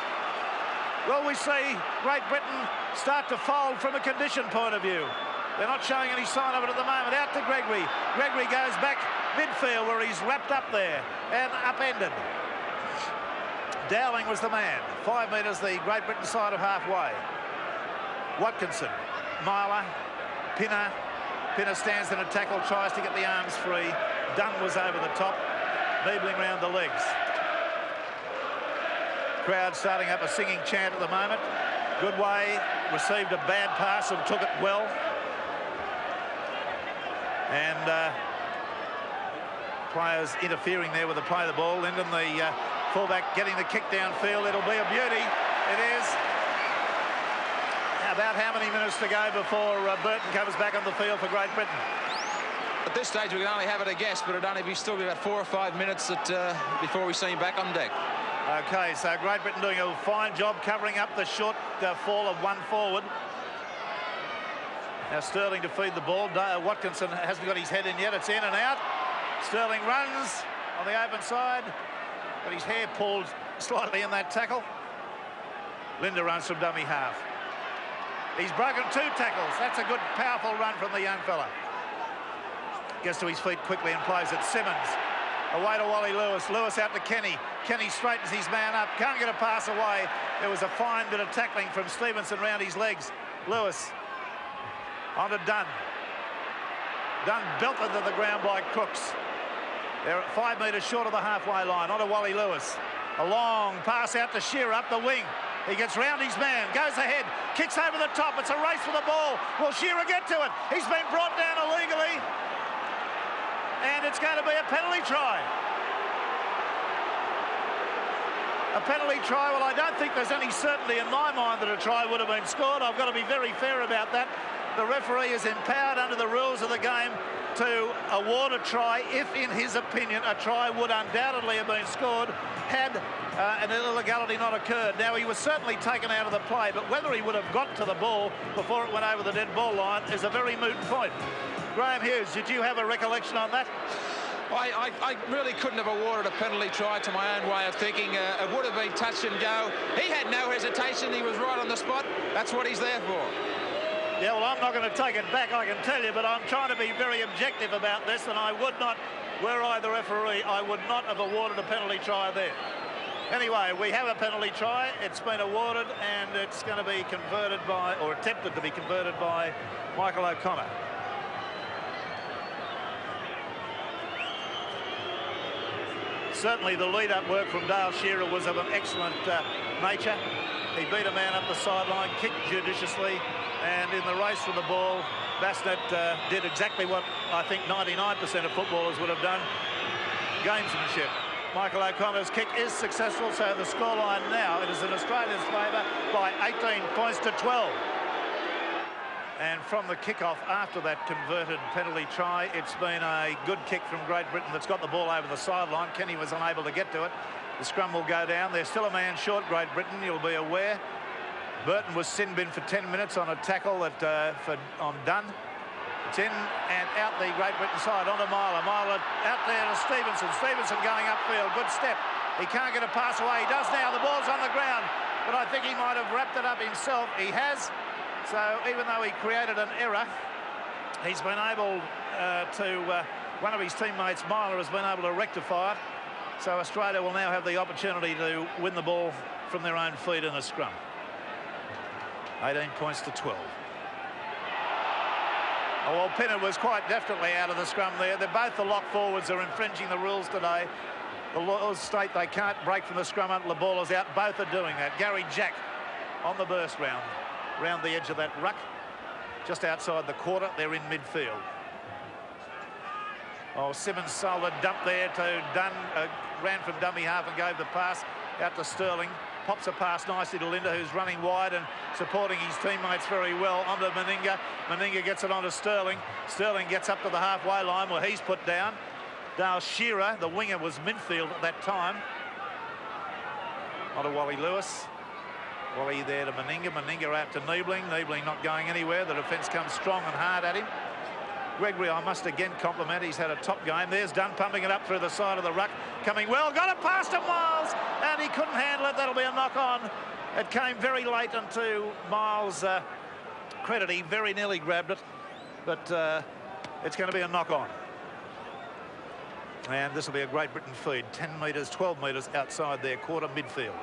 [SPEAKER 2] Well, we see Great Britain start to fold from a condition point of view. They're not showing any sign of it at the moment. Out to Gregory. Gregory goes back midfield where he's wrapped up there and upended. Dowling was the man. 5 metres the Great Britain side of halfway. Watkinson, Myler, Pinner. Pinner stands in a tackle, tries to get the arms free. Dunn was over the top, Niebling round the legs. Crowd starting up a singing chant at the moment. Goodway received a bad pass and took it well. And players interfering there with the play of the ball. Linden, the fullback, getting the kick downfield. It'll be a beauty. It is. About how many minutes to go before Burton comes back on the field for Great Britain?
[SPEAKER 3] At this stage, we can only have it a guess, but it'd only be still about 4 or 5 minutes before we see him back on deck.
[SPEAKER 2] OK, so Great Britain doing a fine job covering up the short fall of one forward. Now Sterling to feed the ball. Watkinson hasn't got his head in yet. It's in and out. Sterling runs on the open side. Got his hair pulled slightly in that tackle. Linda runs from dummy half. He's broken 2 tackles. That's a good, powerful run from the young fella. Gets to his feet quickly and plays it. Simmons. Away to Wally Lewis. Lewis out to Kenny. Kenny straightens his man up. Can't get a pass away. There was a fine bit of tackling from Stephenson round his legs. Lewis. On to Dunn. Dunn belted to the ground by Crooks. They're at 5 metres short of the halfway line. On to Wally Lewis. A long pass out to Shearer up the wing. He gets round his man, goes ahead, kicks over the top. It's a race for the ball. Will Shearer get to it? He's been brought down illegally. And it's going to be a penalty try. A penalty try. Well, I don't think there's any certainty in my mind that a try would have been scored. I've got to be very fair about that. The referee is empowered under the rules of the game to award a try if, in his opinion, a try would undoubtedly have been scored had an illegality not occurred. Now, he was certainly taken out of the play, but whether he would have got to the ball before it went over the dead ball line is a very moot point. Graham Hughes, did you have a recollection on that?
[SPEAKER 3] I really couldn't have awarded a penalty try to my own way of thinking. It would have been touch and go. He had no hesitation. He was right on the spot. That's what he's there for.
[SPEAKER 2] Yeah, well, I'm not going to take it back, I can tell you, but I'm trying to be very objective about this, and I would not, were I the referee, I would not have awarded a penalty try there. Anyway, we have a penalty try. It's been awarded, and it's going to be converted by, or attempted to be converted by, Michael O'Connor. Certainly the lead-up work from Dale Shearer was of an excellent nature. He beat a man up the sideline, kicked judiciously, and in the race for the ball, Basnett did exactly what I think 99% of footballers would have done, gamesmanship. Michael O'Connor's kick is successful, so the scoreline now, it is in Australia's favour by 18 points to 12. And from the kick-off after that converted penalty try, it's been a good kick from Great Britain that's got the ball over the sideline. Kenny was unable to get to it. The scrum will go down. There's still a man short, Great Britain, you'll be aware. Burton was sin-binned for 10 minutes on a tackle on Dunn. It's in and out the Great Britain side, onto Myler. Myler out there to Stephenson. Stephenson going upfield, good step. He can't get a pass away. He does now. The ball's on the ground, but I think he might have wrapped it up himself. He has. So even though he created an error, he's been able one of his teammates, Myler, has been able to rectify it. So Australia will now have the opportunity to win the ball from their own feet in a scrum. 18 points to 12. Oh, well, Pinnett was quite definitely out of the scrum there. They're both the lock forwards are infringing the rules today. The laws state they can't break from the scrum until the ball is out. Both are doing that. Gary Jack on the burst round the edge of that ruck, just outside the quarter. They're in midfield. Oh, Simmons sold a dump there to Dunn, ran from dummy half and gave the pass out to Sterling. Pops a pass nicely to Linda, who's running wide and supporting his teammates very well. Onto Meninga. Meninga gets it onto Sterling. Sterling gets up to the halfway line where he's put down. Dale Shearer, the winger, was midfield at that time. Onto Wally Lewis. Wally there to Meninga. Meninga out to Niebling. Niebling not going anywhere. The defence comes strong and hard at him. Gregory, I must again compliment. He's had a top game. There's Dunn pumping it up through the side of the ruck. Coming well. Got it past to Miles. And he couldn't handle it. That'll be a knock-on. It came very late, and to Miles' credit, he very nearly grabbed it. But it's going to be a knock-on. And this will be a Great Britain feed. 10 metres, 12 metres outside their quarter midfield.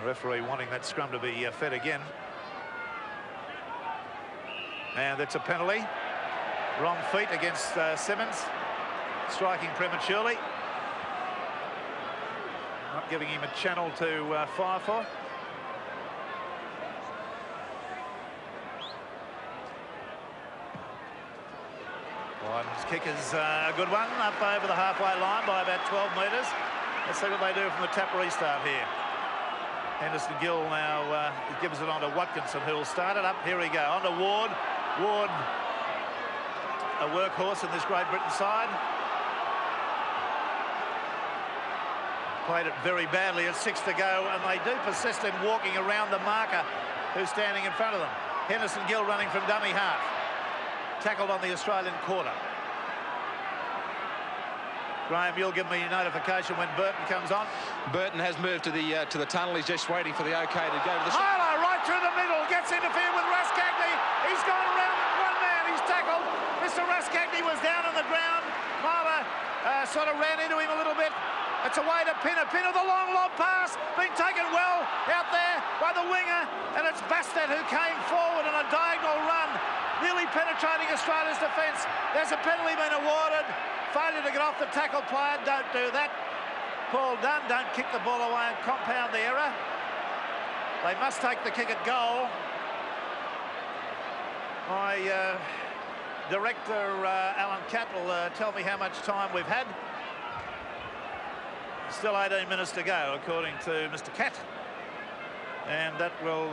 [SPEAKER 2] The referee wanting that scrum to be fed again. And it's a penalty. Wrong feet against Simmons. Striking prematurely. Not giving him a channel to fire for. Wyden's kick is a good one, up over the halfway line by about 12 metres. Let's see what they do from the tap restart here. Henderson Gill now gives it on to Watkinson, who'll start it up. Here we go, on to Ward. Ward, a workhorse in this Great Britain side. Played it very badly at 6 to go, and they do persist in walking around the marker who's standing in front of them. Henderson Gill running from dummy half. Tackled on the Australian quarter. Graham, you'll give me notification when Burton comes on.
[SPEAKER 3] Burton has moved to the tunnel. He's just waiting for the OK to go to the...
[SPEAKER 2] Hyler right through the middle, gets interfered with Raskagny. He's gone around one man, he's tackled. Mr. Raskagny was down on the ground. Hyler sort of ran into him a little bit. It's away to Pinner. Pinner, the long lob pass, being taken well out there by the winger, and it's Basnett who came forward on a diagonal run, nearly penetrating Australia's defence. There's a penalty been awarded. Failure to get off the tackle player, don't do that. Paul Dunn, don't kick the ball away and compound the error. They must take the kick at goal. My director, Alan Catt, will tell me how much time we've had. Still 18 minutes to go, according to Mr. Catt. And that will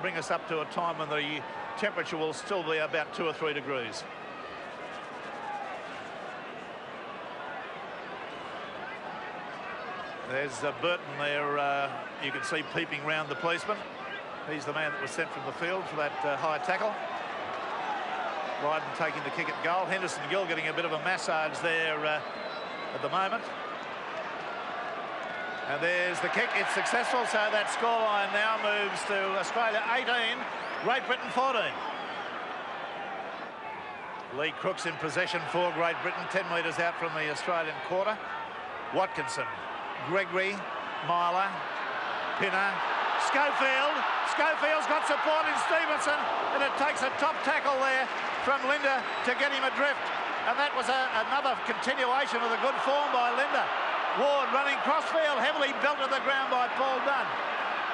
[SPEAKER 2] bring us up to a time when the temperature will still be about 2 or 3 degrees. There's Burton there, you can see peeping round the policeman. He's the man that was sent from the field for that high tackle. Bryden taking the kick at goal. Henderson Gill getting a bit of a massage there at the moment. And there's the kick. It's successful, so that scoreline now moves to Australia 18, Great Britain 14. Lee Crooks in possession for Great Britain, 10 metres out from the Australian quarter. Watkinson, Gregory, Myler, Pinner, Schofield. Schofield's got support in Stephenson, and it takes a top tackle there from Linda to get him adrift. And that was another continuation of the good form by Linda. Ward running crossfield, heavily built to the ground by Paul Dunn.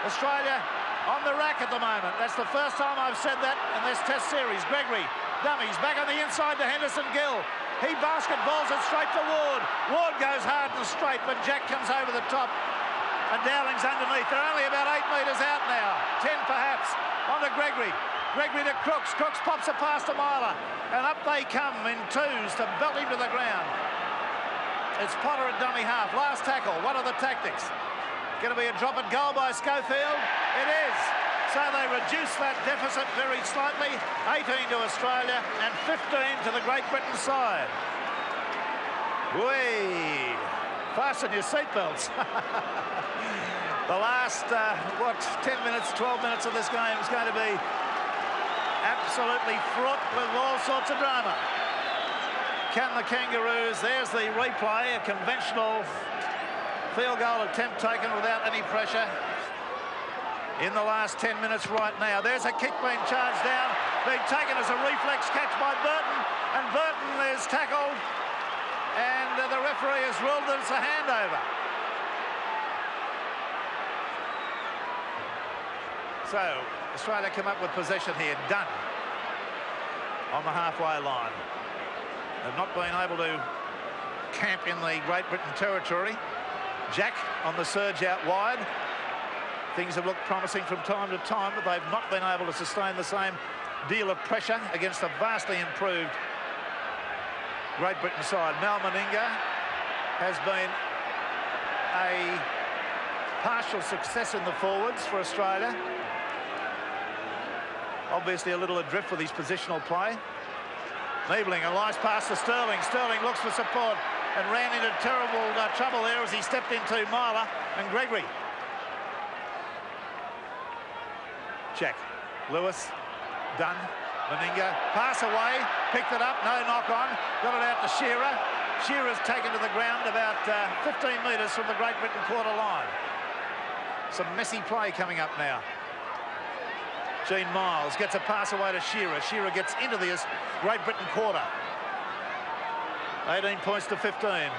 [SPEAKER 2] Australia on the rack at the moment. That's the first time I've said that in this test series. Gregory, dummies, back on the inside to Henderson Gill. He basketballs it straight to Ward. Ward goes hard and straight, but Jack comes over the top. And Dowling's underneath. They're only about 8 metres out now. 10 perhaps. On to Gregory. Gregory to Crooks. Crooks pops a pass to Myler. And up they come in twos to belt him to the ground. It's Potter at dummy half. Last tackle. What are the tactics? Going to be a drop at goal by Schofield. It is. So they reduce that deficit very slightly. 18 to Australia and 15 to the Great Britain side. Whee! Fasten your seatbelts. The last, 10 minutes, 12 minutes of this game is going to be absolutely fraught with all sorts of drama. Can the Kangaroos, there's the replay, a conventional field goal attempt taken without any pressure in the last 10 minutes right now. There's a kick being charged down, being taken as a reflex catch by Burton, and Burton is tackled, and the referee has ruled that it's a handover. So, Australia come up with possession here. Dunn on the halfway line. They've not been able to camp in the Great Britain territory. Jack on the surge out wide. Things have looked promising from time to time, but they've not been able to sustain the same deal of pressure against a vastly improved Great Britain side. Mal Meninga has been a partial success in the forwards for Australia. Obviously a little adrift with his positional play. Niebling, a nice pass to Sterling. Sterling looks for support and ran into terrible trouble there as he stepped into Myler and Gregory. Check. Lewis, Dunn, Meninga, pass away, picked it up, no knock on, got it out to Shearer. Shearer's taken to the ground about 15 metres from the Great Britain quarter line. Some messy play coming up now. Gene Miles gets a pass away to Shearer. Shearer gets into the Great Britain quarter. 18 points to 15.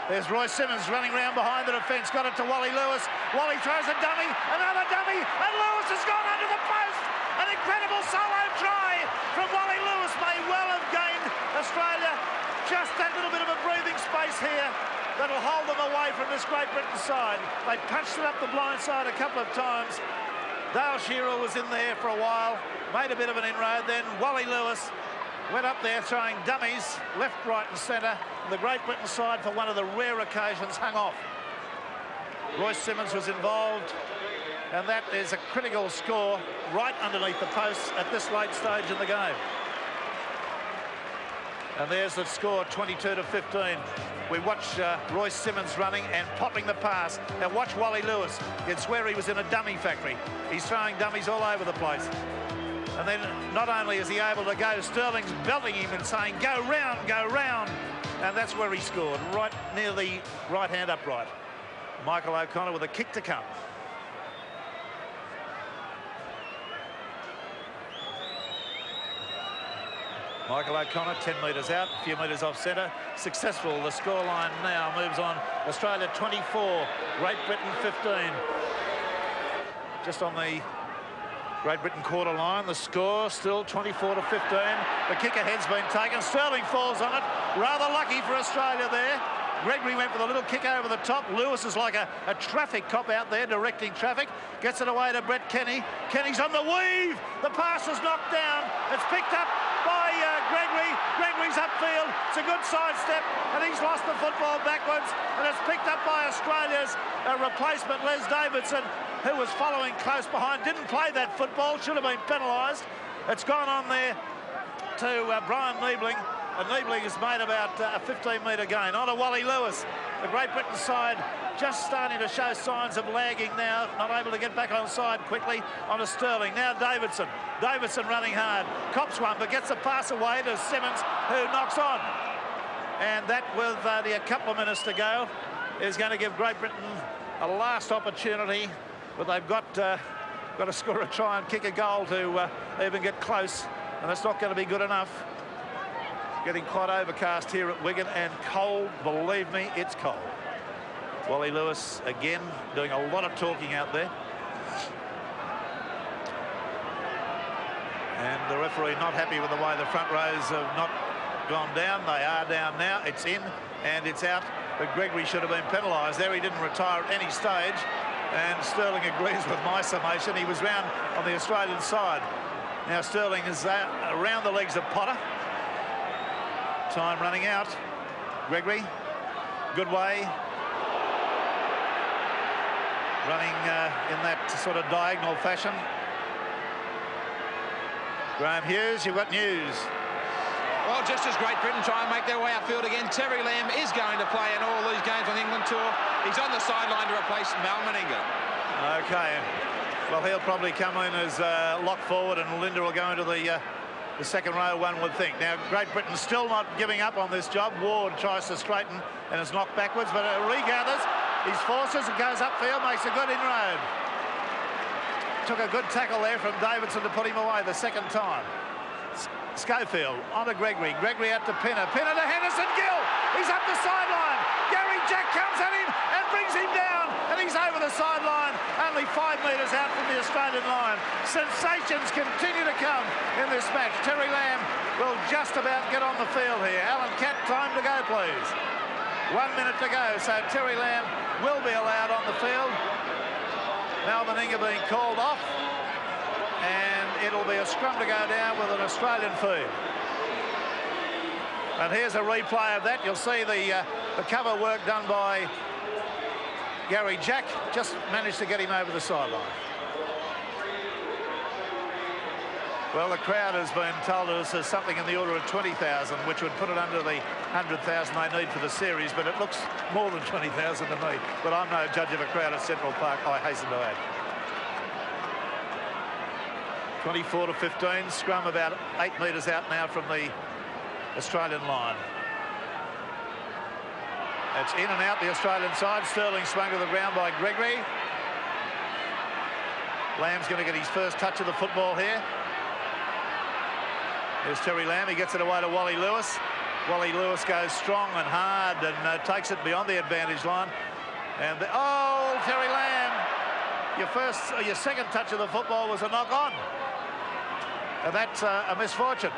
[SPEAKER 2] There's Royce Simmons running around behind the defence. Got it to Wally Lewis. Wally throws a dummy, another dummy, and Lewis has gone under the post. An incredible solo try from Wally Lewis may well have gained Australia just that little bit of a breathing space here that'll hold them away from this Great Britain side. They punched it up the blind side a couple of times. Dale Shearer was in there for a while, made a bit of an inroad, then Wally Lewis went up there throwing dummies left, right and centre. The Great Britain side, for one of the rare occasions, hung off. Royce Simmons was involved, and that is a critical score right underneath the posts at this late stage in the game. And there's the score, 22-15. We watch Royce Simmons running and popping the pass. Now watch Wally Lewis. You'd swear he was in a dummy factory. He's throwing dummies all over the place. And then not only is he able to go, Sterling's belting him and saying, go round, go round. And that's where he scored, right near the right-hand upright. Michael O'Connor with a kick to come. Michael O'Connor, 10 metres out, a few metres off centre. Successful. The scoreline now moves on. Australia 24, Great Britain 15. Just on the Great Britain quarter line, the score still 24-15. The kick ahead's been taken. Sterling falls on it. Rather lucky for Australia there. Gregory went with a little kick over the top. Lewis is like a traffic cop out there directing traffic. Gets it away to Brett Kenny. Kenny's on the weave. The pass is knocked down. It's picked up by Gregory. Gregory's upfield. It's a good sidestep, and he's lost the football backwards, and it's picked up by Australia's replacement, Les Davidson, who was following close behind. Didn't play that football. Should have been penalised. It's gone on there to Brian Niebling. And Niebling has made about a 15-metre gain. On to Wally Lewis. The Great Britain side just starting to show signs of lagging now. Not able to get back on side quickly. On to Sterling. Now Davidson. Davidson running hard. Cops one, but gets a pass away to Simmons, who knocks on. And that, with a couple of minutes to go, is going to give Great Britain a last opportunity. But they've got to score a try and kick a goal to even get close. And that's not going to be good enough. Getting quite overcast here at Wigan, and cold, believe me, it's cold. Wally Lewis again doing a lot of talking out there. And the referee not happy with the way the front rows have not gone down. They are down now. It's in and it's out. But Gregory should have been penalised there. He didn't retire at any stage. And Sterling agrees with my summation. He was round on the Australian side. Now Sterling is around the legs of Potter. Time running out. Gregory, good way. Running in that sort of diagonal fashion. Graham Hughes, you've got news.
[SPEAKER 3] Well, just as Great Britain try and make their way upfield again, Terry Lamb is going to play in all these games on the England tour. He's on the sideline to replace Mal Meninga.
[SPEAKER 2] Okay. Well, he'll probably come in as lock forward, and Linda will go into the second row, one would think. Now, Great Britain still not giving up on this job. Ward tries to straighten and is knocked backwards, but regathers his forces and goes upfield, makes a good inroad. Took a good tackle there from Davidson to put him away the second time. Schofield onto Gregory. Gregory out to Pinner. Pinner to Henderson Gill. He's up the sideline. Gary Jack comes at him and brings him down, and he's over the sideline, only 5 metres out from the Australian line. Sensations continue to come in this match. Terry Lamb will just about get on the field here. Alan Catt, time to go, please. 1 minute to go, so Terry Lamb will be allowed on the field. Mal Meninga being called off, and it'll be a scrum to go down with an Australian feed. And here's a replay of that. You'll see the cover work done by Gary Jack. Just managed to get him over the sideline. Well, the crowd has been told us there's something in the order of 20,000, which would put it under the 100,000 they need for the series, but it looks more than 20,000 to me. But I'm no judge of a crowd at Central Park, I hasten to add. 24-15, scrum about 8 metres out now from the Australian line. It's in and out the Australian side. Sterling swung to the ground by Gregory. Lamb's going to get his first touch of the football here. There's Terry Lamb. He gets it away to Wally Lewis. Wally Lewis goes strong and hard and takes it beyond the advantage line. And Terry Lamb, your second touch of the football was a knock on. And that's a misfortune.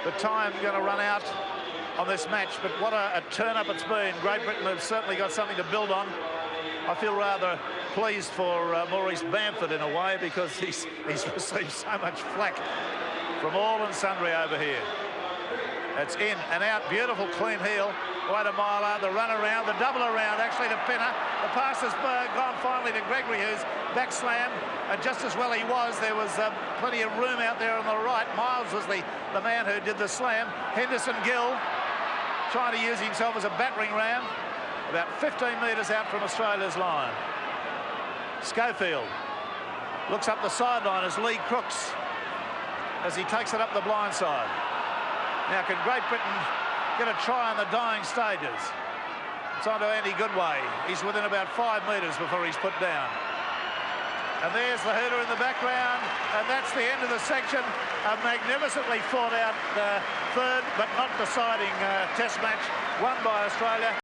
[SPEAKER 2] The time going to run out on this match, but what a turn-up it's been. Great Britain have certainly got something to build on. I feel rather pleased for Maurice Bamford in a way, because he's received so much flack from all and sundry over here. It's in and out. Beautiful clean heel. Quite a mile out. The run around, the double around, actually to Pinner. The pass has gone finally to Gregory, who's back slam. And just as well he was, there was plenty of room out there on the right. Miles was the man who did the slam. Henderson Gill trying to use himself as a battering ram. About 15 metres out from Australia's line. Schofield looks up the sideline as Lee Crooks as he takes it up the blind side. Now, can Great Britain get a try on the dying stages? It's on to Andy Goodway. He's within about 5 metres before he's put down. And there's the hooter in the background, and that's the end of the section. A magnificently fought out third, but not deciding test match won by Australia.